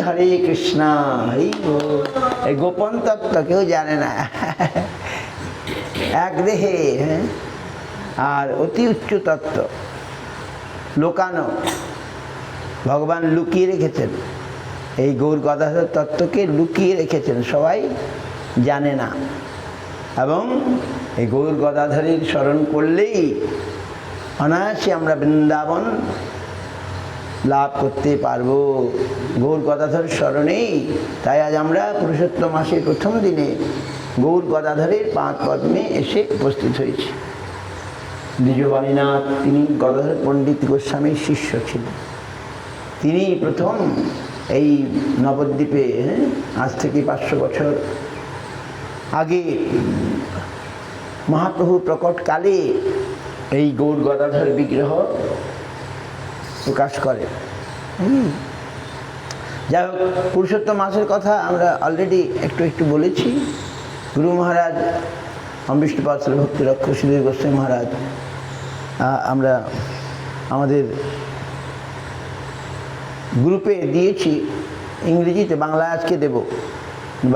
হরে কৃষ্ণ। এই গোপন তত্ত্ব কেউ জানে না। এক দেহে আর অতি উচ্চ তত্ত্ব লোকানো, ভগবান লুকিয়ে রেখেছেন। এই গৌর গদাধর তত্ত্বকে লুকিয়ে রেখেছেন, সবাই জানে না। এবং এই গৌর গদাধরের স্মরণ করলেই অনায়াসে আমরা বৃন্দাবন লাভ করতে পারবো, গৌর গদাধর স্মরণেই। তাই আজ আমরা পুরুষোত্তম মাসের প্রথম দিনে গৌর গদাধরের পাঁচ পদ্মে এসে উপস্থিত হয়েছি। দ্বিজবাণীনাথ তিনি গদাধর পণ্ডিত গোস্বামীর শিষ্য ছিলেন। তিনি প্রথম এই নবদ্বীপে আজ থেকে 500 বছর আগে মহাপ্রভু প্রকটকালে এই গৌর গদাধর বিগ্রহ প্রকাশ করে। যাই হোক, পুরুষোত্তম মাসের কথা আমরা অলরেডি একটু বলেছি। গুরু মহারাজ অমৃষ্টপাদ ভক্তি রক্ষক সুধীর গোস্বামী মহারাজ আমরা আমাদের গ্রুপে দিয়েছি ইংরেজিতে, বাংলায় আজকে দেব,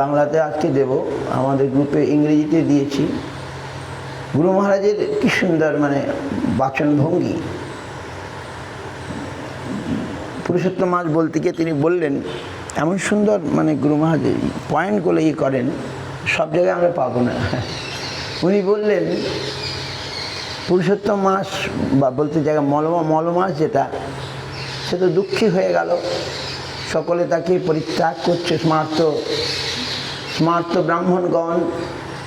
বাংলাতে আজকে দেব। আমাদের গ্রুপে ইংরেজিতে দিয়েছি। গুরু মহারাজের কি সুন্দর বাচনভঙ্গি। পুরুষোত্তম মাস বলতে গিয়ে তিনি বললেন এমন সুন্দর গুরু মহারাজ পয়েন্টগুলো করেন, সব জায়গায় আমরা পাবো না। উনি বললেন পুরুষোত্তম মাস বা বলতে জায়গা মল মাস যেটা, সে তো দুঃখী হয়ে গেল, সকলে তাকে পরিত্যাগ করছে। স্মার্ত ব্রাহ্মণগণ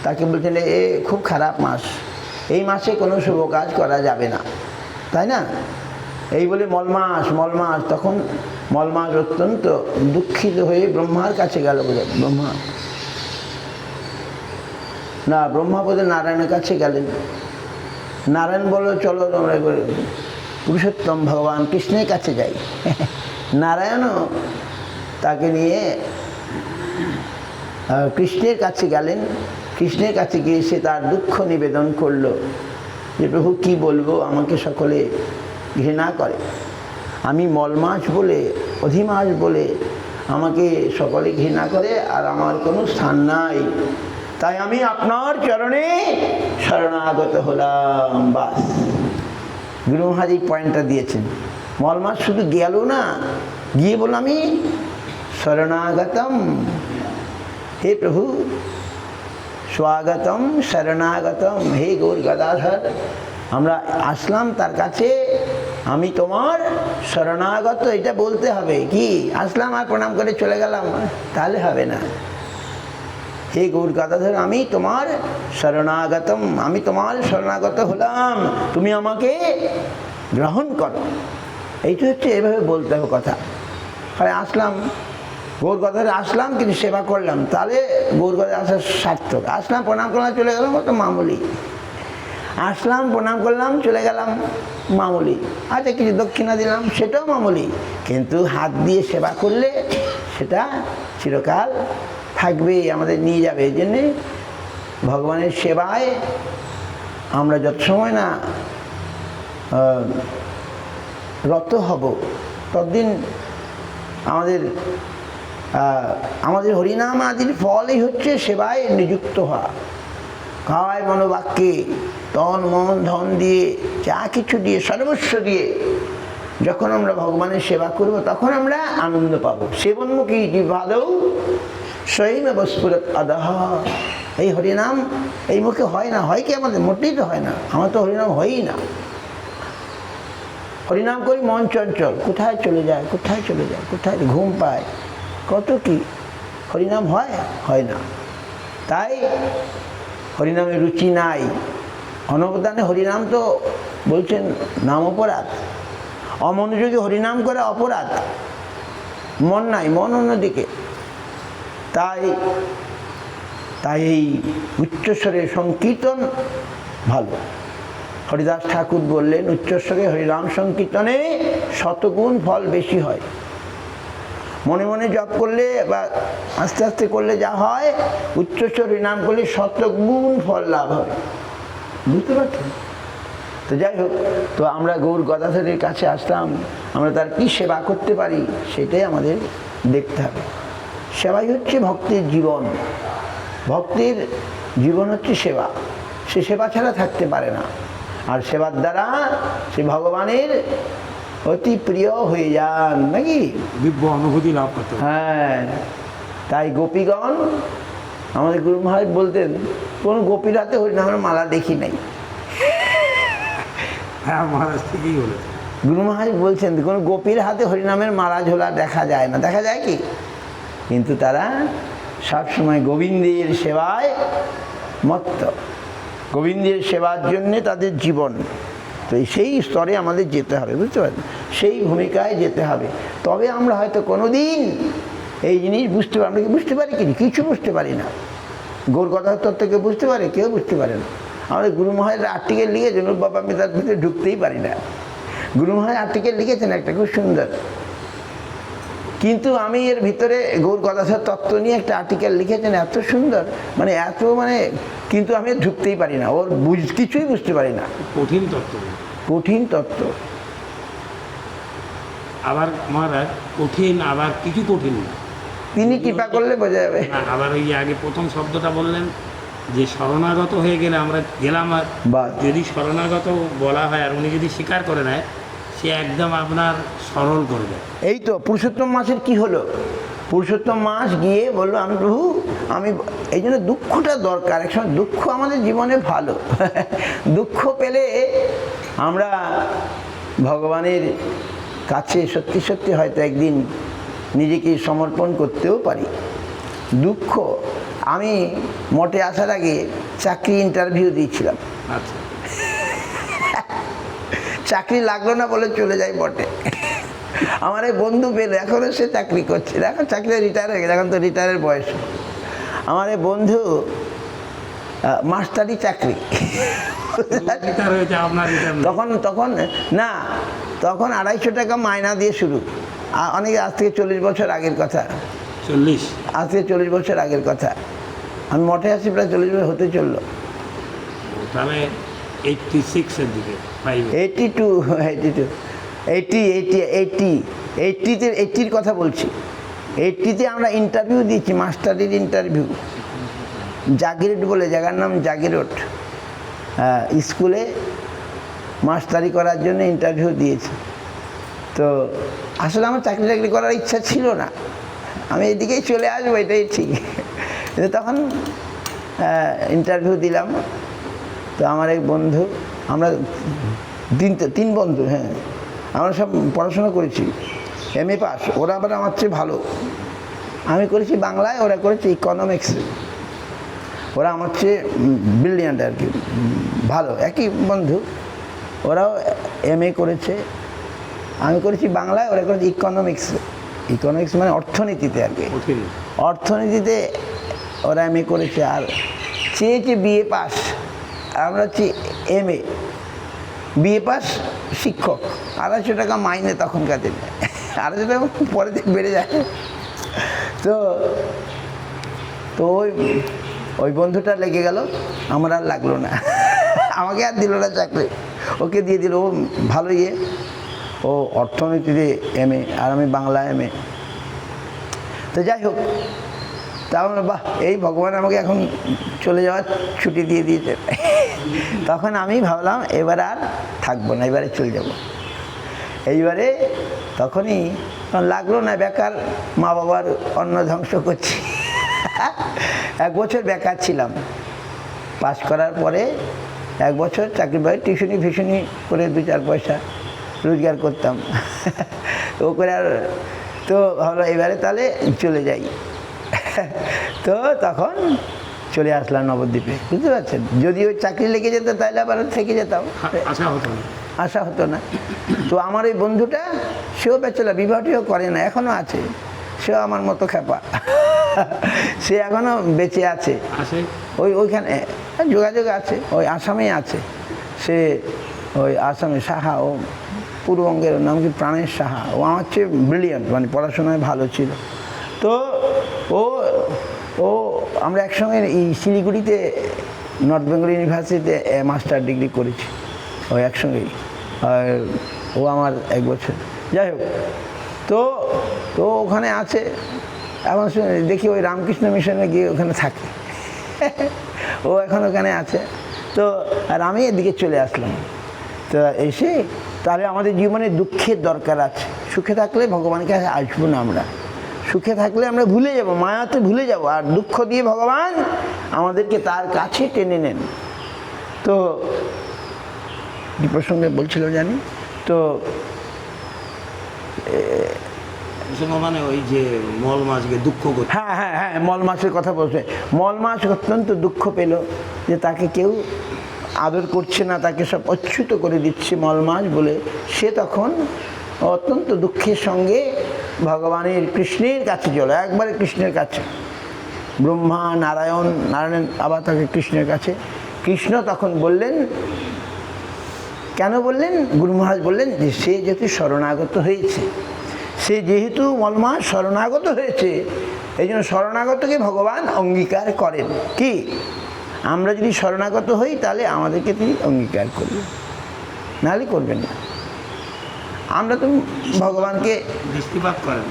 তাকে বলছেন এ খুব খারাপ মাস, এই মাসে কোনো শুভ কাজ করা যাবে না, তাই না? এই বলে মলমাস। তখন মলমাস অত্যন্ত দুঃখিত হয়ে ব্রহ্মার কাছে গেল। বলে ব্রহ্মা বলে নারায়ণের কাছে গেলেন। নারায়ণ বলল চলো আমরা পুরুষোত্তম ভগবান কৃষ্ণের কাছে যাই। নারায়ণও তাকে নিয়ে কৃষ্ণের কাছে গেলেন। কৃষ্ণের কাছে গিয়ে সে তার দুঃখ নিবেদন করলো যে প্রভু কি বলবো, আমাকে সকলে ঘৃণা করে, আমি মলমাস বলে অধিমাস বলে আমাকে সকলে ঘৃণা করে, আর আমার কোনো স্থান নাই, তাই আমি আপনার চরণে শরণাগত হলাম। বাস, গুরু মহারাজ এই পয়েন্টটা দিয়েছেন। মলমাস শুধু গেল না, গিয়ে বলল আমি শরণাগতম, হে প্রভু স্বাগতম শরণাগতম, হে গৌর গদাধর আমরা আসলাম তার কাছে, আমি তোমার শরণাগত। এটা বলতে হবে, কি আসলাম আর প্রণাম করে চলে গেলাম তাহলে হবে না। হে গৌর গদাধর আমি তোমার শরণাগতম, আমি তোমার শরণাগত হলাম, তুমি আমাকে গ্রহণ করো। এইটা হচ্ছে এভাবে বলতে হবে কথা। আরে আসলাম গৌর গদাধরে আসলাম, কিন্তু সেবা করলাম, তাহলে গৌর গদাধরে আসার সার্থক। আসলাম প্রণাম করলাম চলে গেলাম, ওটা মামুলি। আসলাম প্রণাম করলাম চলে গেলাম, মামুলি। আচ্ছা কিছু দক্ষিণা দিলাম, সেটাও মামুলি। কিন্তু হাত দিয়ে সেবা করলে সেটা চিরকাল থাকবে, আমাদের নিয়ে যাবে। এই জন্যে ভগবানের সেবায় আমরা যত সময় না রত হব, ততদিন আমাদের হরিনাম আদির ফলই হচ্ছে সেবায় নিযুক্ত হওয়া। কায় মনোবাক্যে তন মন ধন দিয়ে, যা কিছু দিয়ে, সর্বস্ব দিয়ে যখন আমরা ভগবানের সেবা করব, তখন আমরা আনন্দ পাবো। সেবন্মুখী জিহ্বাদৌ স্বয়ং স্ফুরৎ অদহ। এই হরিনাম এই মুখে হয় না, হয় কি আমাদের? মোটেই তো হয় না, আমার তো হরিনাম হয়ই না। হরিনাম করি মন চঞ্চল, কোথায় চলে যায়, কোথায় ঘুম পায়, কত কি। হরিনাম হয় না। তাই হরিনামে রুচি নাই। অনবদানে হরিনাম তো বলছেন নাম অপরাধ, অমনোযোগী হরিনাম করে অপরাধ। মন নাই, মন অন্যদিকে। তাই এই উচ্চস্বরে সংকীর্তন ভালো। হরিদাস ঠাকুর বললেন উচ্চস্বরে হরিনাম সংকীর্তনে শতগুণ ফল বেশি হয়। মনে মনে জপ করলে বা আস্তে আস্তে করলে যা হয়, উচ্চস্বর হরিনাম করলে শতগুণ ফল লাভ হয়। বুঝতে পারছেন? তো যাই হোক, তো আমরা গৌর গদাধরের কাছে আসলাম, আমরা তার কি সেবা করতে পারি সেটাই আমাদের দেখতে হবে। সেবাই হচ্ছে ভক্তির জীবন। ভক্তির জীবন হচ্ছে সেবা। সে সেবা ছাড়া থাকতে পারে না। আর সেবার দ্বারা সে ভগবানের অতি প্রিয় হয়ে যান, নাকি দিব্য অনুভূতি লাভ করতে পারে। হ্যাঁ, তাই গোপীগণ, আমাদের গুরু মহারাজ বলতেন, কোন গোপীর হাতে হরিনামের মালা দেখি নাই। হ্যাঁ মহারাজ ঠিকই বলে। গুরু মহারাজ বলছেন কোন গোপীর হাতে হরিনামের মালা ঝোলা দেখা যায় না। দেখা যায় কি? কিন্তু তারা সবসময় গোবিন্দের সেবায় মত্ত, গোবিন্দের সেবার জন্যে তাদের জীবন। তো সেই স্তরে আমাদের যেতে হবে, বুঝতে পারেন? সেই ভূমিকায় যেতে হবে। তবে আমরা হয়তো কোনো দিন এই জিনিস বুঝতে পারি। আমরা কি বুঝতে পারি? কিছু বুঝতে পারি না। গৌর কথার তত্ত্বকে বুঝতে পারে? কেউ বুঝতে পারে না। আমাদের গুরু মহারাজ আর্টিকেল লিখেছেন, ওর বাবা আমি তার ভিতরে ঢুকতেই পারি না। গুরু মহারাজ আর্টিকেল লিখেছেন একটা খুব সুন্দর, কিন্তু আমি এর ভিতরে গৌর কথার তত্ত্ব নিয়ে একটা আর্টিকেল লিখেছেন, এত সুন্দর, মানে এত মানে, কিন্তু আমি ঢুকতেই পারি না। ওর কিছুই বুঝতে পারি না। কঠিন তত্ত্ব, কঠিন তত্ত্ব। আবার মহারাজ কঠিন, আবার কিছু কঠিন না। তিনি কৃপা করলে বোঝা যাবে। আবার ওই আগে প্রথম শব্দটা বললেন যে শরণাগত হয়ে গেলে আমরা গেলাম, আর যদি শরণাগত বলা হয় আর উনি যদি স্বীকার করে নেয়, সে একদম আপনার সরল করবে। এই তো পুরুষোত্তম মাসের কি হলো? পুরুষোত্তম মাস গিয়ে বললো, আমি প্রভু, আমি এই জন্য দুঃখটা দরকার। একসময় দুঃখ আমাদের জীবনে ভালো। দুঃখ পেলে আমরা ভগবানের কাছে সত্যি সত্যি হয়তো একদিন নিজেকে সমর্পণ করতেও পারি। দুঃখ, আমি মঠে আসার আগে চাকরি ইন্টারভিউ দিয়েছিলাম। আচ্ছা, চাকরি লাগলো না বলে চলে যাই মঠে। আমার এই বন্ধু পেল, এখনও সে চাকরি করছে, এখন চাকরি রিটায়ার হয়ে গেছে, এখন তো রিটায়ারের বয়স। আমার এই বন্ধু মাস্টারি চাকরি। তখন তখন না, তখন 250 টাকা মাইনা দিয়ে শুরু। অনেকে আজ থেকে 40 বছর আগের কথা। 40? আজ থেকে 40 বছর আগের কথা। আমি মঠে আসি প্রায় 40 বছর হতে চললো। তাহলে 86-এর দিকে, 82, 80-র কথা বলছি। 80-তে আমরা ইন্টারভিউ দিয়েছি, মাস্টারির ইন্টারভিউ। জাগিরোড বলে জায়গার নাম, জাগিরোড। স্কুলে মাস্টারি করার জন্য ইন্টারভিউ দিয়েছি। তো আসলে আমার চাকরি করার ইচ্ছা ছিল না, আমি এদিকেই চলে আসবো, এটাই ঠিক। কিন্তু তখন ইন্টারভিউ দিলাম। তো আমার এক বন্ধু, আমরা তিন বন্ধু, হ্যাঁ, আমরা সব পড়াশোনা করেছি, MA পাস। ওরা আবার আমার চেয়ে ভালো। আমি করেছি বাংলায়, ওরা করেছে ইকোনমিক্সে। ওরা আমার চেয়ে ব্রিলিয়ান্ট আর কি, ভালো, একই বন্ধু। ওরাও MA করেছে, আমি করেছি বাংলায়, ওরা করেছে ইকোনমিক্সে। ইকোনমিক্স মানে অর্থনীতিতে আর কি, অর্থনীতিতে ওরা MA করেছে। আর চেয়েছে BA পাস, আমরা হচ্ছি MA। BA পাস শিক্ষক, 250 টাকা মাইনে তখনকার দিনে। 250 টাকা পরে বেড়ে যায়। তো ওই বন্ধুটা লেগে গেল, আমার আর লাগলো না। আমাকে আর দিল না চাকরি, ওকে দিয়ে দিল। ও ভালো ইয়ে, ও অর্থনীতিতে MA আর আমি বাংলা MA। তো যাই হোক, তাহলে বাহ, এই ভগবান আমাকে এখন চলে যাওয়ার ছুটি দিয়ে দিয়েছে। তখন আমি ভাবলাম এবার আর থাকবো না, এবারে চলে যাব। এইবারে তখনই লাগলো না, বেকার, মা বাবার অন্ন ধ্বংস করছি। 1 বছর বেকার ছিলাম। পাস করার পরে 1 বছর চাকরি পাই, টিউশনি ফিউশনি করে 2-4 পয়সা রোজগার করতাম। ও করে আর, তো ভাবলাম এবারে তাহলে চলে যাই। তো তখন চলে আসলাম নবদ্বীপে, বুঝতে পারছেন? যদি ওই চাকরি লেগে যেত তাহলে আবার থেকে যেতাম, আশা হতো না। তো আমার ওই বন্ধুটা, সেও ব্যাচেলার, বিবাহটিও করে না, এখনও আছে। সেও আমার মতো খেপা। সে এখনও বেঁচে আছে, ওইখানে যোগাযোগ আছে, ওই আসামেই আছে। সে ওই আসামে সাহা, ও পূর্ববঙ্গের নাম কি প্রাণেশ সাহা। ও আমার চেয়ে ব্রিলিয়ান্ট, মানে পড়াশোনায় ভালো ছিল। তো ও আমরা একসঙ্গে এই শিলিগুড়িতে নর্থ বেঙ্গল ইউনিভার্সিটিতে মাস্টার ডিগ্রি করেছি, ওই একসঙ্গেই। আর ও আমার 1 বছর। যাই হোক, তো তো ওখানে আছে, এখন দেখি ওই রামকৃষ্ণ মিশনে গিয়ে ওখানে থাকে ও এখন ওখানে আছে। তো আর আমি এদিকে চলে আসলাম। তো এসে তাহলে আমাদের জীবনে দুঃখের দরকার আছে। সুখে থাকলে ভগবানকে আসবো না আমরা, সুখে থাকলে আমরা ভুলে যাব, মায়াতে ভুলে যাব, আর দুঃখ দিয়ে ভগবান আমাদেরকে তার কাছে টেনে নেন। তো কি প্রসঙ্গে বলছিল জানি তো, মানে ওই যে মল মাছকে দুঃখ করছে। হ্যাঁ হ্যাঁ হ্যাঁ, মল মাছের কথা বলছে। মল মাছ অত্যন্ত দুঃখ পেল যে তাকে কেউ আদর করছে না, তাকে সব অচ্যুত করে দিচ্ছে মল মাছ বলে। সে তখন অত্যন্ত দুঃখের সঙ্গে ভগবানের কৃষ্ণের কাছে চলে, একবারে কৃষ্ণের কাছে। ব্রহ্মা নারায়ণ, নারায়ণ আবার তাকে কৃষ্ণের কাছে। কৃষ্ণ তখন বললেন, কেন বললেন? গুরু মহারাজ বললেন যে সে যেহেতু শরণাগত হয়েছে, সে যেহেতু মলমাস শরণাগত হয়েছে, এই জন্য শরণাগতকে ভগবান অঙ্গীকার করেন। কি আমরা যদি শরণাগত হই তাহলে আমাদেরকে তিনি অঙ্গীকার করবেন, নাহলে করবেন না। আমরা তো ভগবানকে দৃষ্টিপাত করেন,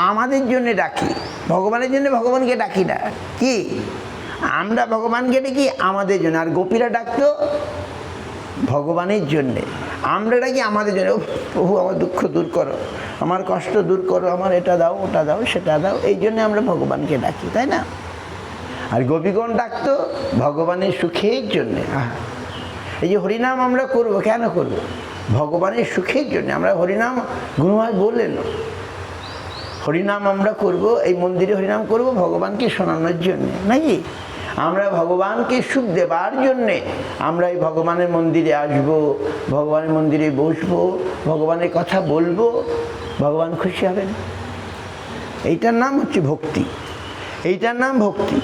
আমাদের জন্য ডাকি, ভগবানের জন্য ভগবানকে ডাকি না। কি আমরা ভগবানকে ডাকি আমাদের জন্য, আর গোপীরা ডাকতো ভগবানের জন্যে, আমরা ডাকি আমাদের জন্য। প্রভু আমার দুঃখ দূর করো, আমার কষ্ট দূর করো, আমার এটা দাও, ওটা দাও, সেটা দাও, এই জন্য আমরা ভগবানকে ডাকি, তাই না? আর গোপীগণ ডাকতো ভগবানের সুখের জন্যে। এই যে হরিনাম আমরা করব, কেন করব? ভগবানের সুখের জন্য। আমরা হরিনাম, গুরু মহারাজ বললেন হরিনাম আমরা করব, এই মন্দিরে হরিনাম করব ভগবানকে শোনানোর জন্যে, নাকি? আমরা ভগবানকে সুখ দেবার জন্যে আমরা এই ভগবানের মন্দিরে আসব, ভগবানের মন্দিরে বসবো, ভগবানের কথা বলবো, ভগবান খুশি হবেন। এইটার নাম হচ্ছে ভক্তি, এইটার নাম ভক্তি।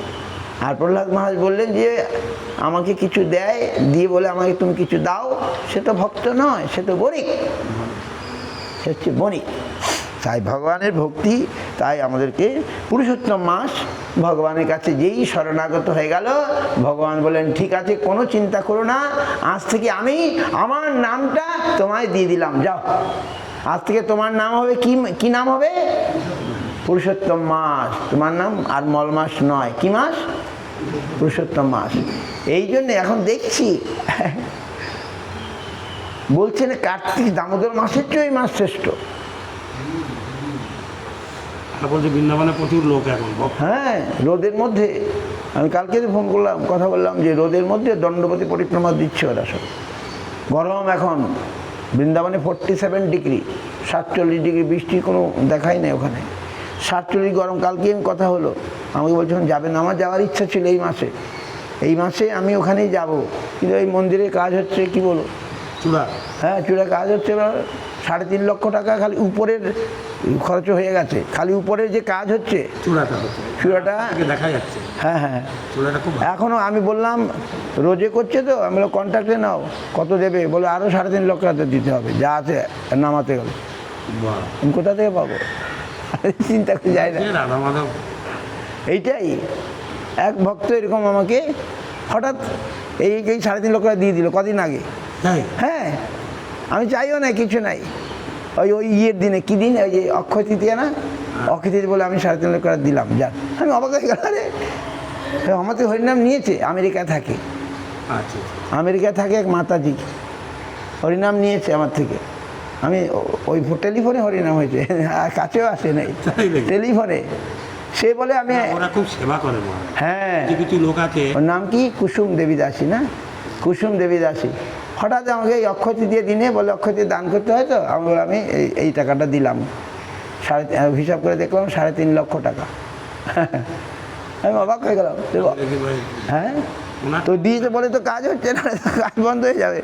আর প্রহ্লাদ মহারাজ বললেন যে আমাকে কিছু দেয়, দিয়ে বলে আমাকে তুমি কিছু দাও, সে তো ভক্ত নয়, সে তো বণিক, সে হচ্ছে বণিক। তাই ভগবানের ভক্তি, তাই আমাদেরকে পুরুষোত্তম মাস ভগবানের কাছে যেই শরণাগত হয়ে গেল, ভগবান বলেন ঠিক আছে, কোনো চিন্তা করো না, আজ থেকে আমি আমার নামটা তোমায় দিয়ে দিলাম, যাও, আজ থেকে তোমার নাম হবে কি নাম হবে? পুরুষোত্তম মাস তোমার নাম, আর মল মাস নয়। কি মাস? পুরুষোত্তম মাস। এই জন্যে এখন দেখছি বলছেন কার্তিক দামোদর মাসের চেয়ে এই মাস শ্রেষ্ঠ। বলছে বৃন্দাবনে প্রচুর লোক এখন। হ্যাঁ, রোদের মধ্যে আমি কালকে ফোন করলাম, কথা বললাম যে রোদের মধ্যে দণ্ডপতি পরিক্রমা দিচ্ছে ওরা সব। গরম এখন বৃন্দাবনে 47 ডিগ্রি, 47 ডিগ্রি, বৃষ্টির কোনো দেখাই নেই ওখানে। 47 গরম। কালকে আমি কথা হলো, আমাকে বলছিলাম যাবেন, আমার যাওয়ার ইচ্ছা ছিল এই মাসে আমি ওখানেই যাব, কিন্তু এই মন্দিরে কাজ হচ্ছে, কি বলো, চূড়া, হ্যাঁ চূড়া কাজ হচ্ছে। 3.5 লক্ষ টাকা খালি উপরের খরচ হয়ে গেছে, খালি উপরের যে কাজ হচ্ছে, চূড়াটা দেখা যাচ্ছে। হ্যাঁ হ্যাঁ, চূড়াটা খুব এখনও আমি বললাম রোজে করছে তো, আমি বললাম কন্ট্রাক্টে নাও, কত দেবে? বলে আরও 3.5 লক্ষ টাকা দিতে হবে, যা আছে নামাতে গেলে। আমি কোথা থেকে পাবো? চিন্তা করে যায় না। এইটাই এক ভক্ত এরকম আমাকে হঠাৎ এই 3.5 লক্ষ টাকা দিয়ে দিল কদিন আগে। হ্যাঁ, আমি চাইও না, কিছু নাই, ওই ইয়ের দিনে, কি দিন, ওই যে অক্ষয় তৃতীয়া না, অক্ষয় তৃতীয়া বলে আমি 3.5 লক্ষ টাকা দিলাম। যান, আমি অবাক হয়ে গেল, রে আমার তো হরিনাম নিয়েছে, আমেরিকায় থাকে, আমেরিকায় থাকে এক মাতাজি, হরিনাম নিয়েছে আমার থেকে। আমি ওই টেলিফোনে হরিনাম হয়েছে, কাছেও আসে নাই, টেলিফোনে। সে বলে আমি, ওরা খুব সেবা করে। হ্যাঁ, কিছু লোক আছে, ওর নাম কি কুসুম দেবী দাসী না, কুসুম দেবী দাসী। হঠাৎ আমাকে এই অক্ষয় তৃতীয়া দিনে বলে অক্ষয় তৃতীয়া দান করতে হয়, তো আমি বলে আমি এই টাকাটা দিলাম, হিসাব করে দেখলাম 3.5 লক্ষ টাকা। আমি অবাক হয়ে গেলাম। হ্যাঁ, তো দিয়েছে বলে তো কাজ হচ্ছে না, কাজ বন্ধ হয়ে যাবে।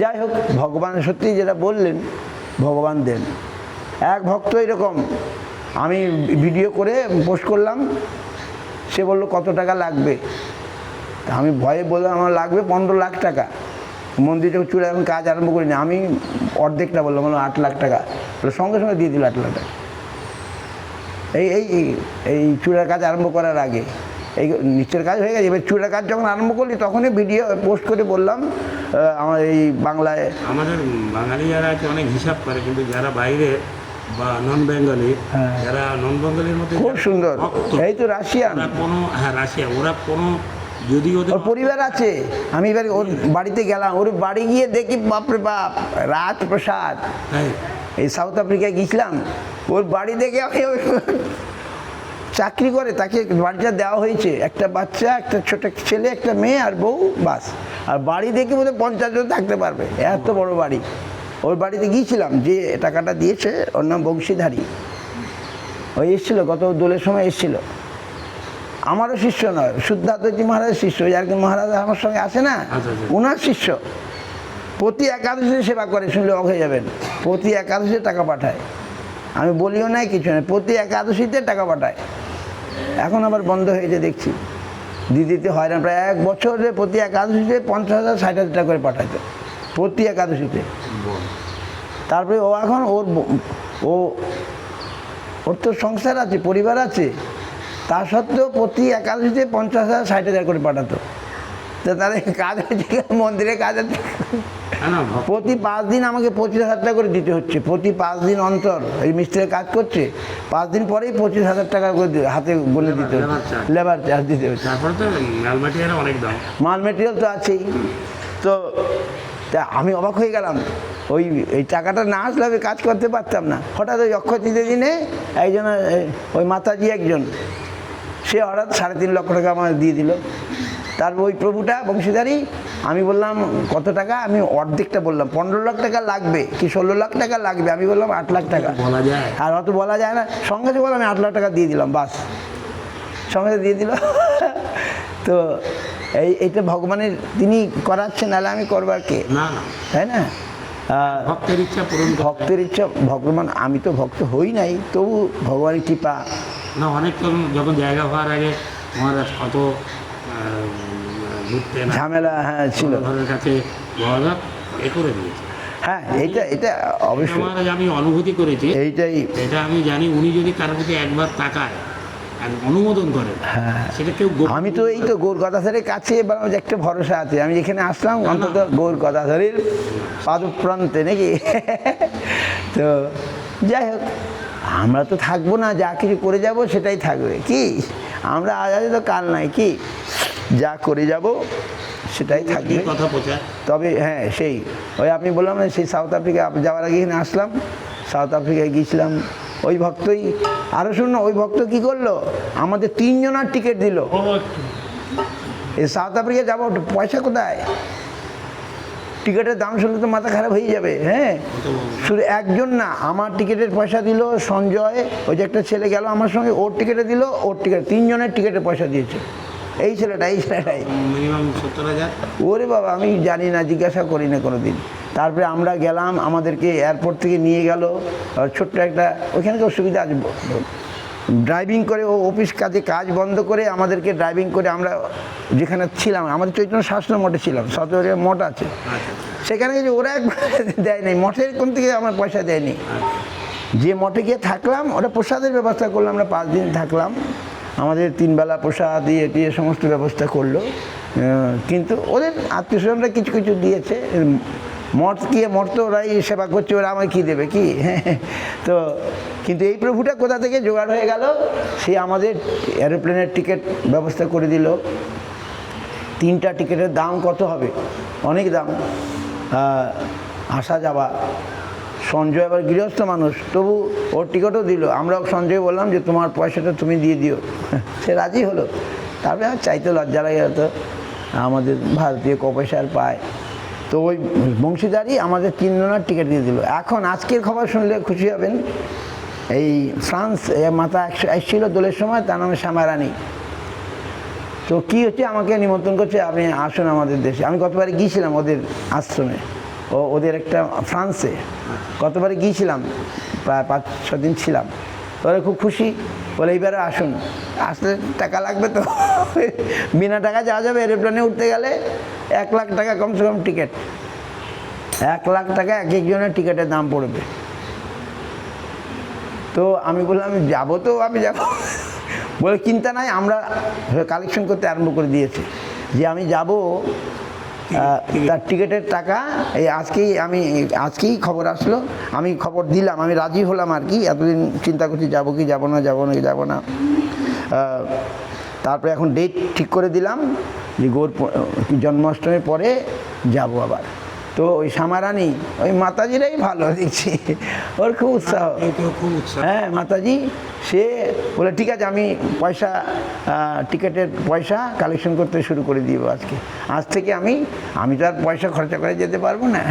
যাই হোক, ভগবান সত্যি যেটা বললেন ভগবান দেন। এক ভক্ত এরকম, আমি ভিডিও করে পোস্ট করলাম, সে বললো কত টাকা লাগবে? আমি ভয়ে বললাম আমার লাগবে 15 লাখ টাকা। মন্দিরটা চূড়া এখন কাজ আরম্ভ করিনি, আমি অর্ধেকটা বললাম, 8 লাখ টাকা। সঙ্গে সঙ্গে দিয়ে দিল 8 লাখ টাকা। এই চূড়ার কাজ আরম্ভ করার আগে এই নিচের কাজ হয়ে গেছে, এবার চূড়ার কাজ যখন আরম্ভ করলি তখনই ভিডিও পোস্ট করে বললাম আমার এই বাংলায়। আমাদের বাঙালি যারা আছে অনেক হিসাব করে, কিন্তু যারা বাইরে বা নন বেঙ্গলি, হ্যাঁ। যারা নন বেঙ্গলির মধ্যে খুব যারা সুন্দর, ভক্ত, এই তো রাশিয়ান, ওরা কোনো, হ্যাঁ রাশিয়া, ওরা কোনো যদি ওদের ওর পরিবার আছে। আমি এবার ওর বাড়িতে গেলাম, ওর বাড়ি গিয়ে দেখি বাপরে বাপ, রাজপ্রসাদ। হ্যাঁ, এই সাউথ আফ্রিকায় গেছিলাম, ওর বাড়ি দেখে আমি চাকরি করে তাকে বাড়িটা দেওয়া হয়েছে, একটা বাচ্চা, একটা ছোট ছেলে, একটা মেয়ে আর বউ, বাস। আর বাড়ি দেখে বোধহয় 50 জন থাকতে পারবে, এত বড় বাড়ি। ওর বাড়িতে গিয়েছিলাম, যে টাকাটা দিয়েছে ওর নাম বংশীধারী, ওই এসেছিলো গত দোলের সময় এসেছিল। আমারও শিষ্য নয়, শুদ্ধাত্মজি মহারাজের শিষ্য, ওই আর কি মহারাজ আমার সঙ্গে আসে না, আচ্ছা, আচ্ছা। ওনার শিষ্য। প্রতি একাদশীতে সেবা করে, শুনলে অবাক হয়ে যাবেন। প্রতি একাদশীতে টাকা পাঠায়, আমি বলিও নাই কিছু নয়, প্রতি একাদশীতে টাকা পাঠায়। এখন আবার বন্ধ হয়েছে দেখছি, দিদিতে হয় না। প্রায় 1 বছরে প্রতি একাদশীতে 50,000 60,000 টাকা করে পাঠাইতো প্রতি একাদশীতে। বল। তারপরে ও এখন ওর তো সংসার আছে, পরিবার আছে, তা সত্ত্বেও প্রতি একাদশীতে 50,000 60,000 করে পাঠাতো। তো তাহলে কাজ হচ্ছে, মন্দিরে কাজ হচ্ছে। হ্যাঁ না, ভক্ত। প্রতি 5 দিন আমাকে 25,000 টাকা করে দিতে হচ্ছে, প্রতি 5 দিন অন্তর। এই মিস্ত্রি কাজ করছে, 5 দিন পরেই 25,000 টাকা করে হাতে বলে দিতে লেবার হচ্ছে, চার্জ। লেবার চার্জ দিতে হচ্ছে। তারপরে তো মালমাটিয়ার অনেক দাম। মাল মেটেরিয়াল তো আছেই। তো তা আমি অবাক হয়ে গেলাম, এই টাকাটা না আসলে আমি কাজ করতে পারতাম না। হঠাৎ ওই অক্ষয় তৃতীয় দিনে একজন, ওই মাতাজি একজন, সে হঠাৎ 3.5 লক্ষ টাকা আমার দিয়ে দিল। তারপর ওই প্রভুটা বংশীধারী, আমি বললাম কত টাকা, আমি অর্ধেকটা বললাম, 15 লাখ টাকা লাগবে কি 16 লাখ টাকা লাগবে, আমি বললাম 8 লাখ টাকা। বলা যায়? আর অত বলা যায় না, সঙ্গে সঙ্গে আমি 8 লাখ টাকা দিয়ে দিলাম, বাস সঙ্গে দিয়ে দিল। তো এইটা ভগবানের তিনি করাচ্ছেন, নাহলে আমি করবার কে, না না, তাই না? ভক্তের ইচ্ছা পূরণ করতে। ভক্তের ইচ্ছা, ভগবান, আমি তো ভক্ত হই নাই, তবু ভগবানের কৃপা। না, অনেক যখন জায়গা হওয়ার আগে মহারাজ কত ঘুরতেন, ঝামেলা, হ্যাঁ ছিল। ঘরের কাছে মহারাজ করে দিয়েছে। হ্যাঁ, এটা অবশ্যই, মহারাজ আমি অনুভূতি করেছি, এইটাই। এটা আমি জানি, উনি যদি কারোর প্রতি একবার তাকায়, অনুমোদন করেন, হ্যাঁ, সেটা কেউ আমি তো এই তো গৌর গদাধরের কাছে এবার আমার একটা ভরসা আছে। আমি যেখানে আসলাম অন্তত গৌর গদাধরের পাদপ্রান্তে, নাকি? তো যাই হোক, আমরা তো থাকবো না, যা কিছু করে যাব সেটাই থাকবে, কি আমরা আজ আজ তো কাল নাই, কি যা করে যাব সেটাই থাকবে। কথা প্রচার। তবে হ্যাঁ, সেই ওই আপনি বললাম না, সেই সাউথ আফ্রিকা যাওয়ার আগে এখানে আসলাম, সাউথ আফ্রিকায় গিয়েছিলাম। ওই ভক্তই, আরও শুনুন, ওই ভক্ত কী করলো, আমাদের 3 জনের টিকিট দিল। এই সাউথ আফ্রিকা যাবো, পয়সা কোথায়? টিকিটের দাম শুনলে তো মাথা খারাপ হয়ে যাবে। হ্যাঁ, শুধু একজন না, আমার টিকিটের পয়সা দিল সঞ্জয়, ওই যে একটা ছেলে গেল আমার সঙ্গে, ওর টিকিটে দিল, ওর টিকিট, 3 জনের টিকিটের পয়সা দিয়েছে এই ছেলেটাই। মিনিমাম 70,000। ওরে বাবা, আমি জানি না, জিজ্ঞাসা করি না কোনো দিন। তারপরে আমরা গেলাম, আমাদেরকে এয়ারপোর্ট থেকে নিয়ে গেল ছোট্ট একটা, ওইখানে তো সুবিধা আছে, ড্রাইভিং করে, ও অফিস কাজ বন্ধ করে আমাদেরকে ড্রাইভিং করে, আমরা যেখানে ছিলাম, আমাদের চৈতন্য শাস্ত্র মঠে ছিলাম, সতেরো মঠ আছে, সেখানে গেছে। ওরা একবার দেয় নাই, মঠের কোন থেকে আমার পয়সা দেয়নি। যে মঠে গিয়ে থাকলাম, ওরা প্রসাদের ব্যবস্থা করলাম, আমরা 5 দিন থাকলাম, আমাদের 3 বেলা প্রসাদ দিয়ে সমস্ত ব্যবস্থা করলো। কিন্তু ওদের আত্মীয় স্বজনরা কিছু কিছু দিয়েছে, মঠ তো ওরাই সেবা করছে, ওরা আমায় কী দেবে, কি? তো কিন্তু এই প্রভুটা কোথা থেকে জোগাড় হয়ে গেল, সে আমাদের এরোপ্লেনের টিকিট ব্যবস্থা করে দিল। 3টা টিকিটের দাম কত হবে, অনেক দাম, আসা যাওয়া। সঞ্জয় আবার গৃহস্থ মানুষ, তবু ওর টিকিটও দিল। আমরাও সঞ্জয় বললাম যে তোমার পয়সাটা তুমি দিয়ে দিও, সে রাজি হলো। তারপরে আর চাইতে লজ্জা লাগে, হতো আমাদের ভারতীয় ক পয়সা আর পায়। তো ওই বংশীধারী আমাদের 3 জনের টিকিট দিয়ে দিল। এখন আজকের খবর শুনলে খুশি হবেন, এই ফ্রান্স মাতা এসেছিল দোলের সময়, তার নামে শ্যামারানী। তো কী হচ্ছে, আমাকে নিমন্ত্রণ করছে, আপনি আসুন আমাদের দেশে। আমি গতবারে গিয়েছিলাম ওদের আশ্রমে, ওদের একটা ফ্রান্সে গতবারে গিয়েছিলাম, প্রায় 5-6 দিন ছিলাম। ওরা খুব খুশি, বলে এইবারে আসুন। আসলে টাকা লাগবে তো, বিনা টাকা যাওয়া যাবে। এরোপ্লেনে উঠতে গেলে 1 লাখ টাকা কমসে কম টিকিট, 1 লাখ টাকা এক একজনের টিকিটের দাম পড়বে। তো আমি বললাম যাবো, তো আমি যাবো। বলে চিন্তা নাই, আমরা কালেকশন করতে আরম্ভ করে দিয়েছি যে আমি যাব, তার টিকিটের টাকা এই আজকেই খবর আসলো, আমি খবর দিলাম, আমি রাজি হলাম আর কি। এতদিন চিন্তা করছি যাবো কি যাব না। তারপরে এখন ডেট ঠিক করে দিলাম যে জন্মাষ্টমীর পরে যাব আবার। তো ওই শ্যামারানী ওই মাতাজিরাই ভালো দেখছি, ওর খুব উৎসাহ। হ্যাঁ, মাতাজি সে বলে ঠিক আছে, আমি টিকিটের পয়সা কালেকশন করতে শুরু করে দিব আজ থেকে। আমি তো আর পয়সা খরচা করে যেতে পারবো না,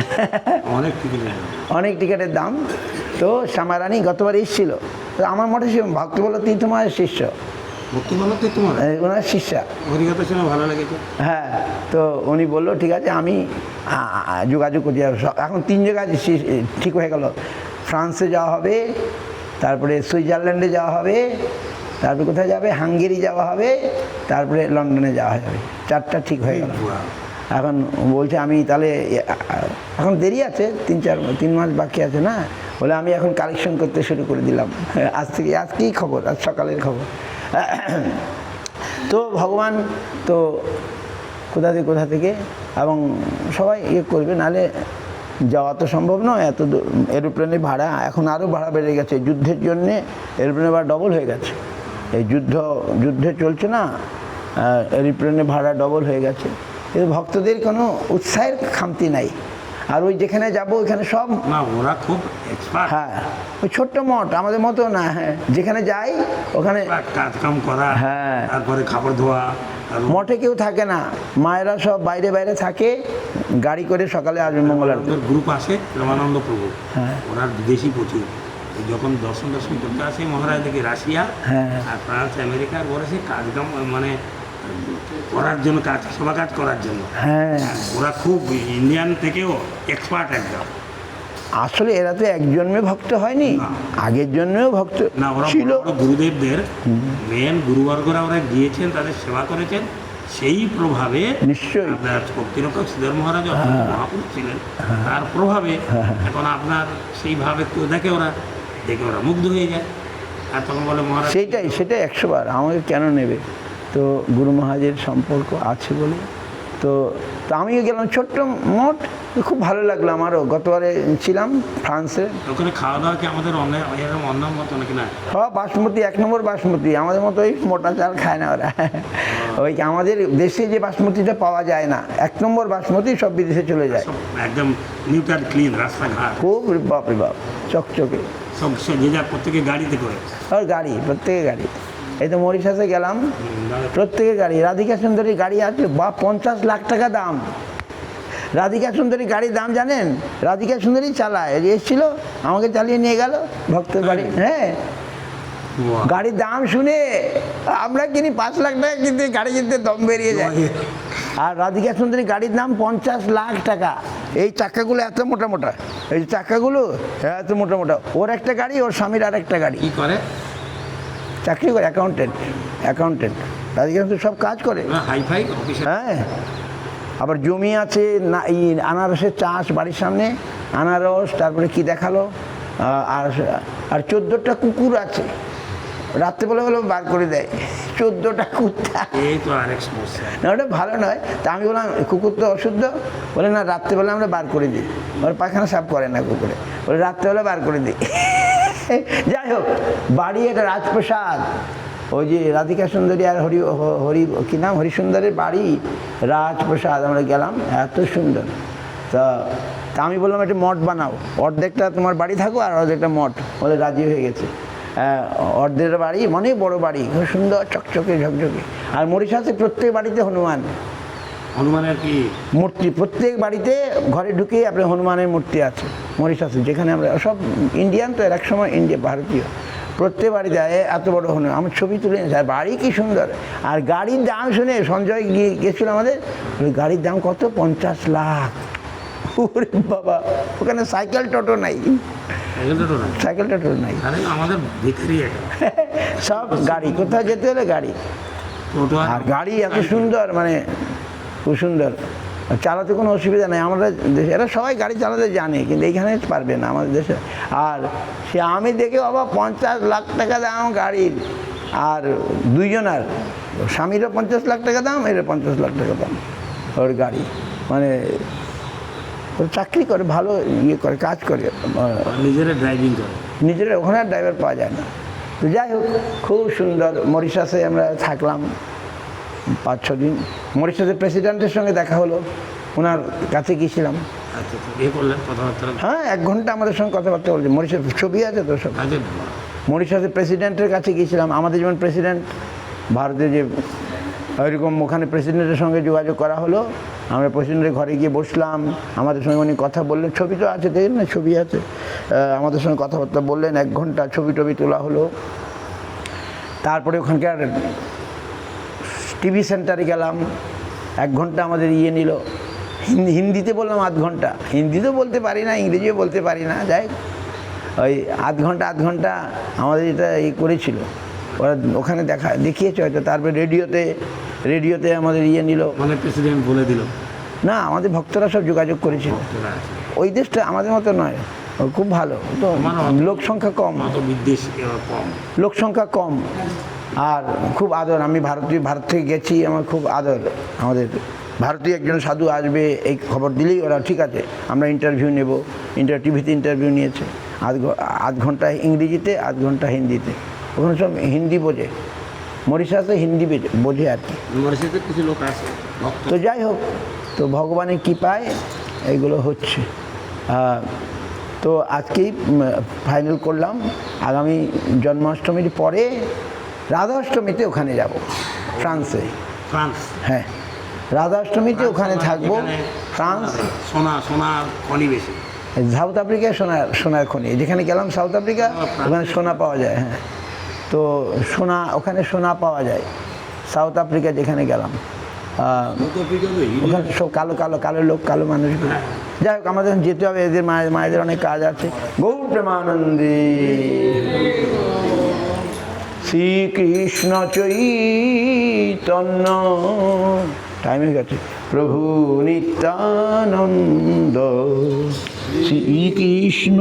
অনেক টিকিটের দাম। তো শ্যামারানী গতবার এসেছিল, তো আমার মঠে সে ভক্ত বলল তুই তোমার শিষ্য, ওনার শিষ্যা। ভালো লেগেছে। হ্যাঁ, তো উনি বললো ঠিক আছে, আমি যোগাযোগ করছি। এখন 3 জায়গায় ঠিক হয়ে গেল, ফ্রান্সে যাওয়া হবে, তারপরে সুইজারল্যান্ডে যাওয়া হবে, তারপরে কোথায় যাবে, হাঙ্গেরি যাওয়া হবে, তারপরে লন্ডনে যাওয়া যাবে। 4টা ঠিক হয়ে গেল। এখন বলছে আমি তাহলে, এখন দেরি আছে, 3 মাস বাকি আছে না, বলে আমি এখন কালেকশন করতে শুরু করে দিলাম আজকেই খবর, আজ সকালের খবর। তো ভগবান তো কোথা থেকে এবং সবাই করবে, নাহলে যাওয়া তো সম্ভব নয়। এত এরোপ্লেনের ভাড়া এখন আরও ভাড়া বেড়ে গেছে, যুদ্ধের জন্যে এরোপ্লেনের ভাড়া ডবল হয়ে গেছে। এই যুদ্ধে চলছে না, এরোপ্লেনের ভাড়া ডবল হয়ে গেছে। কিন্তু ভক্তদের কোনো উৎসাহের খামতি নাই। আর ওই যেখানে যাবো ওইখানে সব না, ওরা খুব এক্সপার্ট। হ্যাঁ, ওই ছোট্ট মঠ আমাদের মতো না। হ্যাঁ, যেখানে যাই ওখানে কাজ কাম করা, হ্যাঁ, তারপরে খাবার ধোয়া। মঠে কেউ থাকে না, মায়েরা সব বাইরে থাকে, গাড়ি করে সকালে আসবে। মঙ্গলার গ্রুপ আছে রামানন্দ প্রভু, হ্যাঁ, ওরা বিদেশি প্রচুর। যখন দর্শন করতে আসে মহারাজ দেখি রাশিয়া আর ফ্রান্স আমেরিকার ওরা সে কাজ কাম মানে করার জন্য, সভা কাজ করার জন্য। হ্যাঁ, ওরা খুব ইন্ডিয়ান থেকেও এক্সপার্ট একদম। আসলে এরা তো এক জন্মে ভক্ত হয়নি, আগের জন্মেও ভক্ত না, ওরা ছিল। গুরুদেবদের মেন গুরুবর্গরা ওরা গিয়েছেন, তাদের সেবা করেছেন, সেই প্রভাবে নিশ্চয়ই আপনার ভক্তিরক্ষক শ্রীধর মহারাজ মহাপুরুষ ছিলেন, তার প্রভাবে এখন আপনার সেইভাবে দেখে ওরা মুগ্ধ হয়ে যায়। আর তখন বলে মহারাজ, সেটাই 100 বার আমাকে কেন নেবে। তো গুরু মহারাজের সম্পর্ক আছে বলে তো আমিও গেলাম, ছোট্ট মঠ, খুব ভালো লাগলো আমারও। গতবারে ছিলাম ফ্রান্সে। ওখানে খাওয়া দাওয়া কি আমাদের অন্য মতো নাকি? না, সব বাসমতি, 1 নম্বর বাসমতি, আমাদের মতো ওই মোটা চাল খায় না ওরা। ওই আমাদের দেশে যে বাসমতিটা পাওয়া যায় না, 1 নম্বর বাসমতি সব বিদেশে চলে যায়, একদম নিউট অ্যান্ড ক্লিন, রাস্তাঘাট খুব বাপরে বাপ চকচকে। সব যে যা প্রত্যেকে গাড়িতে করে, আর প্রত্যেকে গাড়ি। এই তো মরিশাসে গেলাম, প্রত্যেকে গাড়ি। রাধিকা সুন্দরী গাড়ি আছে, 50 লাখ টাকা দাম। রাধিকা সুন্দরী গাড়ির দাম জানেন? রাধিকা সুন্দরী চালায়, এসেছিল আমাকে চালিয়ে নিয়ে গেল ভক্তের বাড়ি। হ্যাঁ, গাড়ির দাম শুনে আমরা কিনি 5 লাখ টাকা, কিন্তু গাড়ি কিনতে দম বেরিয়ে যায়। আর রাধিকা সুন্দরী গাড়ির দাম 50 লাখ টাকা। এই চাক্কাগুলো এত মোটা, এই চাক্কাগুলো এত মোটা। ওর একটা গাড়ি, ওর স্বামীর আর একটা গাড়ি। কি করে? চাকরি করে, অ্যাকাউন্টেন্ট। রাধিকা সুন্দরী সব কাজ করে। হ্যাঁ, আবার জমি আছে না, এই আনারসের চাষ বাড়ির সামনে, আনারস। তারপরে কি দেখালো, আর 14টা কুকুর আছে, রাত্রে বলে বার করে দেয় 14টা কুত্তা। না, ওটা ভালো নয়। তা আমি বললাম কুকুর তো অশুদ্ধ, বলে না, রাত্রেবেলা আমরা বার করে দিই। ওর পায়খানা সাফ করে না কুকুরে, বলে রাত্রেবেলা বার করে দিই। যাই হোক, বাড়ি এটা রাজপ্রসাদ। ওই যে রাধিকা সুন্দরী আর কি নাম, হরিসুন্দরের বাড়ি রাজপ্রসাদ। আমরা গেলাম, এত সুন্দর। তা আমি বললাম একটা মঠ বানাও, অর্ধেকটা তোমার বাড়ি থাকো আর অর্ধেকটা মঠ। বলে রাজি হয়ে গেছে। অর্ধেক বাড়ি, অনেক বড় বাড়ি, খুব সুন্দর চকচকে ঝকঝকে। আর মরিশাসে প্রত্যেক বাড়িতে হনুমানের কি মূর্তি, প্রত্যেক বাড়িতে ঘরে ঢুকে আপনার হনুমানের মূর্তি আছে মরিশাসে। যেখানে আমরা সব ইন্ডিয়ান তো, এক সময় ভারতীয়, প্রত্যেক বাড়িতে এত বড় হনুমান। আমার ছবি তুলে নিয়েছে, আর বাড়ি কি সুন্দর। আর গাড়ির দাম শুনে সঞ্জয় গেছিল আমাদের, গাড়ির দাম কত? 50 লাখ। ওরে বাবা, ওখানে সাইকেল টোটো নাই, আমাদের সব গাড়ি, কোথাও যেতে হলে গাড়ি। আর গাড়ি এত সুন্দর, মানে খুব সুন্দর, চালাতে কোনো অসুবিধা নেই। আমাদের দেশে এরা সবাই গাড়ি চালাতে জানে, কিন্তু এইখানে পারবে না আমাদের দেশে। আর সে আমি দেখে বাবা 50 লাখ টাকা দাম গাড়ির, আর দুইজনার, স্বামীরও 50 লাখ টাকা দাম, এর 50 লাখ টাকা দাম ওর গাড়ি। মানে ও চাকরি করে, ভালো ইয়ে করে, কাজ করে, নিজেরা ড্রাইভিং করে। নিজের ওখানে আর ড্রাইভার পাওয়া যায় না। তো যাই হোক, খুব সুন্দর। মরিশাসে আমরা থাকলাম 5-6 দিন। মরিশাসের প্রেসিডেন্টের সঙ্গে দেখা হলো, ওনার কাছে গিয়েছিলাম। আচ্ছা, এ করলেন কথাবার্তা? হ্যাঁ, 1 ঘন্টা আমাদের সঙ্গে কথাবার্তা বলছে। মরিশাস ছবি আছে তো সব। আচ্ছা, মরিশাসের প্রেসিডেন্টের কাছে গিয়েছিলাম। আমাদের যেমন প্রেসিডেন্ট ভারতে, যে ওইরকম ওখানে প্রেসিডেন্টের সঙ্গে যোগাযোগ করা হলো। আমরা প্রেসিডেন্টের ঘরে গিয়ে বসলাম, আমাদের সঙ্গে উনি কথা বললেন। ছবি তো আছে, দেখেন না, ছবি আছে। আমাদের সঙ্গে কথাবার্তা বললেন, 1 ঘন্টা ছবি টবি তোলা হলো। তারপরে ওখানকার টিভি সেন্টারে গেলাম, 1 ঘন্টা আমাদের ইয়ে নিল। হিন্দিতে বললাম 1/2 ঘন্টা, হিন্দিতেও বলতে পারি না, ইংরেজিও বলতে পারি না। যাই ওই 1/2 ঘন্টা আমাদের এটা করেছিল ওরা, ওখানে দেখিয়েছে হয়তো। তারপরে রেডিওতে আমাদের ইয়ে নিল, মানে প্রেসিডেন্ট বলে দিল না, আমাদের ভক্তরা সব যোগাযোগ করেছিল। ওই দেশটা আমাদের মতো নয়, খুব ভালো তো, লোক সংখ্যা কম, লোক সংখ্যা কম, আর খুব আদর। আমি ভারত থেকে গেছি, আমার খুব আদর। আমাদের ভারতীয় একজন সাধু আসবে এই খবর দিলেই ওরা ঠিক আছে, আমরা ইন্টারভিউ নেব। টিভিতে ইন্টারভিউ নিয়েছে, 1/2 ঘন্টা ইংরেজিতে, 1/2 ঘন্টা হিন্দিতে। ওখানে সব হিন্দি বোঝে, মরিশাসে হিন্দি বোঝে আর কি। মরিশাসে কিছু লোক আছে। তো যাই হোক, তো ভগবানের কৃপায় এইগুলো হচ্ছে। তো আজকেই ফাইনাল করলাম, আগামী জন্মাষ্টমীর পরে রাধাষ্টমীতে ওখানে যাব, ফ্রান্সে। হ্যাঁ, রাধাষ্টমীতে ওখানে থাকবো। ফ্রান্স, সোনার খনি বেশি। সাউথ আফ্রিকায় সোনার খনি, যেখানে গেলাম সাউথ আফ্রিকা, ওখানে সোনা পাওয়া যায়। হ্যাঁ, তো ওখানে সোনা পাওয়া যায় সাউথ আফ্রিকা যেখানে গেলাম। ওখানে সব কালো লোক, কালো মানুষ। যাই হোক, আমাদের যেতে হবে, এদের মায়েদের অনেক কাজ আছে। গৌর প্রেমানন্দে শ্রীকৃষ্ণ চৈতন্য, টাইম হয়ে গেছে, প্রভু নিত্যানন্দ, শ্রীকৃষ্ণ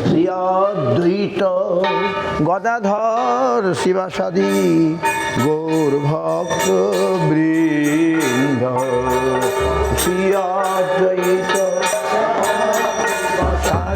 শ্রী অদ্বৈত গদাধর শিবাসাদি গৌর ভক্ত বৃন্দ, শ্রী অদ্বৈত